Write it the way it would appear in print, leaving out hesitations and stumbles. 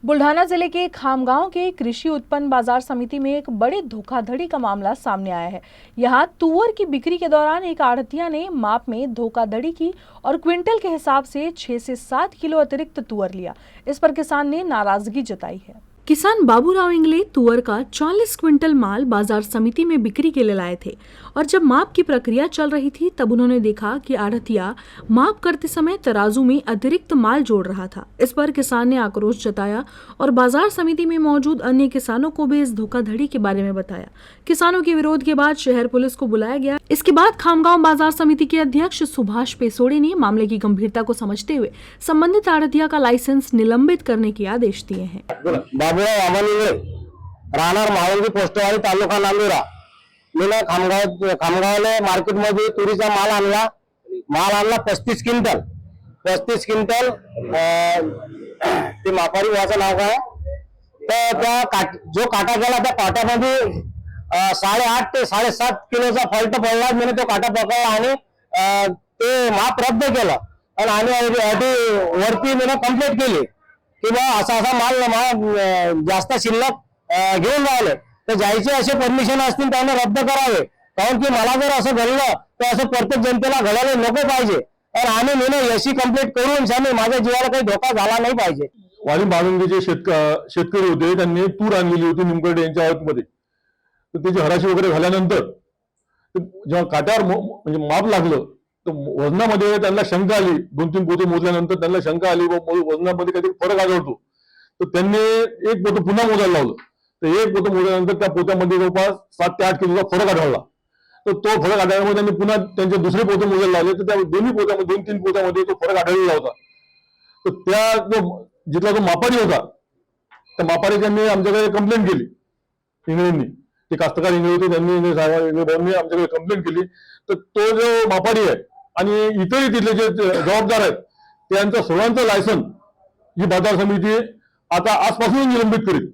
बुल्ढाना जिले के खामगांव के कृषि उत्पन्न बाजार समिति में एक बड़े धोखाधड़ी का मामला सामने आया है। यहां तुअर की बिक्री के दौरान एक आढ़तिया ने माप में धोखाधड़ी की और क्विंटल के हिसाब से 6 से 7 किलो अतिरिक्त तुअर लिया। इस पर किसान ने नाराजगी जताई है। किसान बाबूराव इंगले तुअर का 40 क्विंटल माल बाजार समिति में बिक्री के लिए लाए थे और जब माप की प्रक्रिया चल रही थी तब उन्होंने देखा कि आढ़तिया माप करते समय तराजू में अतिरिक्त माल जोड़ रहा था। इस पर किसान ने आक्रोश जताया और बाजार समिति में मौजूद अन्य किसानों को भी इस धोखाधड़ी के बारे में बताया। किसानों के विरोध के बाद शहर पुलिस को बुलाया गया। इसके बाद खामगांव बाजार समिति के अध्यक्ष सुभाष पेसोड़े ने मामले की गंभीरता को समझते हुए संबंधित आढ़तिया का लाइसेंस निलंबित करने के आदेश दिए हैं। बाबूराव आबानिंगळे राहणार मावळगी पोस्टवाडी तालुका नांदुरा। मी खामगावले मार्केट मध्ये तुरीचा माल आणला 35 क्विंटल ते मापारी वाचं नाव काय तर त्या जो काटा गेला त्या काट्यामध्ये 8.5 ते 7.5 किलोचा फॉल्ट पडला। मी तो काटा पकडला आणि ते माप रद्द केलं आणि वरती मी कंप्लीट केली की बा असा माल जास्त शिल्लक घेऊन राहिले तर जायचे असे परमिशन असतील त्यांना रद्द करावे। कारण की मला जर असं घडलं तर असं प्रत्येक जनतेला घडायला नको पाहिजे आणि मी यशी कंप्लीट करून शाने माझ्या जीवाला काही धोका झाला नाही पाहिजे। वाली बाळुंगीचे शेतकरी होते, त्यांनी तूर आणलेली होती निमकर्डे यांच्या आउटमध्ये। तर त्याची हराशी वगैरे झाल्यानंतर जेव्हा काट्यावर म्हणजे माप लागलं तर वजनामध्ये त्यांना शंका आली। 2-3 पोते मोजल्यानंतर त्यांना शंका आली वजनामध्ये काहीतरी फरक आढळतो। तर त्यांनी एक पोतं पुन्हा मोजायला लावलं तर एक पोतं मोजल्यानंतर त्या पोत्यामध्ये जवळपास 7 ते 8 किलोचा फरक आढळला। तर तो फरक आढळल्यामुळे त्यांनी पुन्हा त्यांचे दुसरे पोते मोजायला लावले तर त्या दोन्ही पोत्यामध्ये 2-3 पोत्यामध्ये तो फरक आढळलेला होता। तर त्या जिथला जो मापारी होता त्या मापारीच्यांनी आमच्याकडे कंप्लेंट केली। इंगळेंनी ते कास्तकार इंगळे होते त्यांनी आमच्याकडे कंप्लेंट केली। तर तो जो मापारी आहे आणि इतरही तिथले जे जबाबदार आहेत त्यांचं सर्वांचं लायसन ही बाजार समिती आता आजपासून निलंबित करेल।